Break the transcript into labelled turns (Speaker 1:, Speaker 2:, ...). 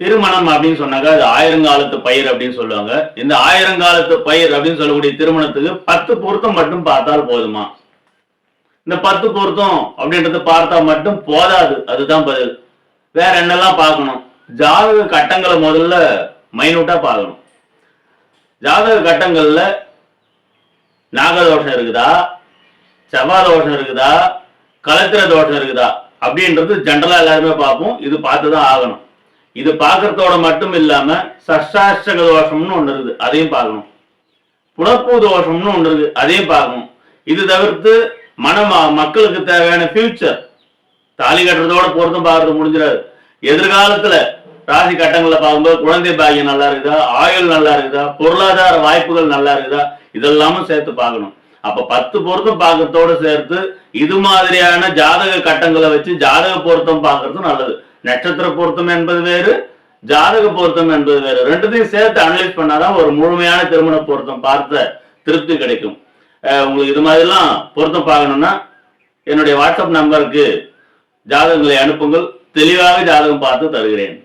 Speaker 1: திருமணம் அப்படின்னு சொன்னாக்கா அது ஆயிரங்காலத்து பயிர் அப்படின்னு சொல்லுவாங்க. இந்த ஆயிரங்காலத்து பயிர் அப்படின்னு சொல்லக்கூடிய திருமணத்துக்கு 10 பொருத்தம் மட்டும் பார்த்தால் போதுமா? இந்த 10 பொருத்தம் அப்படின்றத பார்த்தா மட்டும் போதாது. அதுதான் பதில். வேற என்னெல்லாம் பார்க்கணும்? ஜாதக கட்டங்களை முதல்ல மைனூட்டா பார்க்கணும். ஜாதக கட்டங்கள்ல நாகதோஷம் இருக்குதா, செவ்வாய் தோஷம் இருக்குதா, கலத்திர தோஷம் இருக்குதா அப்படின்றது ஜென்ரலா எல்லாருமே பார்ப்போம். இது பார்த்துதான் ஆகணும். இது பார்க்கறதோட மட்டும் இல்லாம சஷ்டாஷ்டக தோஷம்னு ஒண்ணு இருக்குது, அதையும் பார்க்கணும். புலப்பு தோஷம்னு ஒண்ணு இருக்கு, அதையும் பார்க்கணும். இது தவிர்த்து மக்களுக்கு தேவையான ஃபியூச்சர் தாலி கட்டுறதோட பொருத்தம் பார்க்கறது முடிஞ்சிடாது. எதிர்காலத்துல ராசி கட்டங்களை பார்க்கும்போது குழந்தை பாக்கியம் நல்லா இருக்குதா, ஆயுள் நல்லா இருக்குதா, பொருளாதார வாய்ப்புகள் நல்லா இருக்குதா, இதெல்லாமும் சேர்த்து பார்க்கணும். அப்ப 10 பொருத்தம் பார்க்கறதோட சேர்த்து இது மாதிரியான ஜாதக கட்டங்களை வச்சு ஜாதக பொருத்தம் பார்க்கறது நல்லது. நட்சத்திர பொருத்தம் என்பது வேறு, ஜாதக பொருத்தம் என்பது வேறு. ரெண்டுத்தையும் சேர்த்து அனலைஸ் பண்ணாதான் ஒரு முழுமையான திருமண பொருத்தம் பார்த்த திருப்தி கிடைக்கும். உங்களுக்கு இது மாதிரிலாம் பொருத்தம் பார்க்கணும்னா என்னுடைய வாட்ஸ்அப் நம்பருக்கு ஜாதகங்களை அனுப்புங்கள். தெளிவாக ஜாதகம் பார்த்து தருகிறேன்.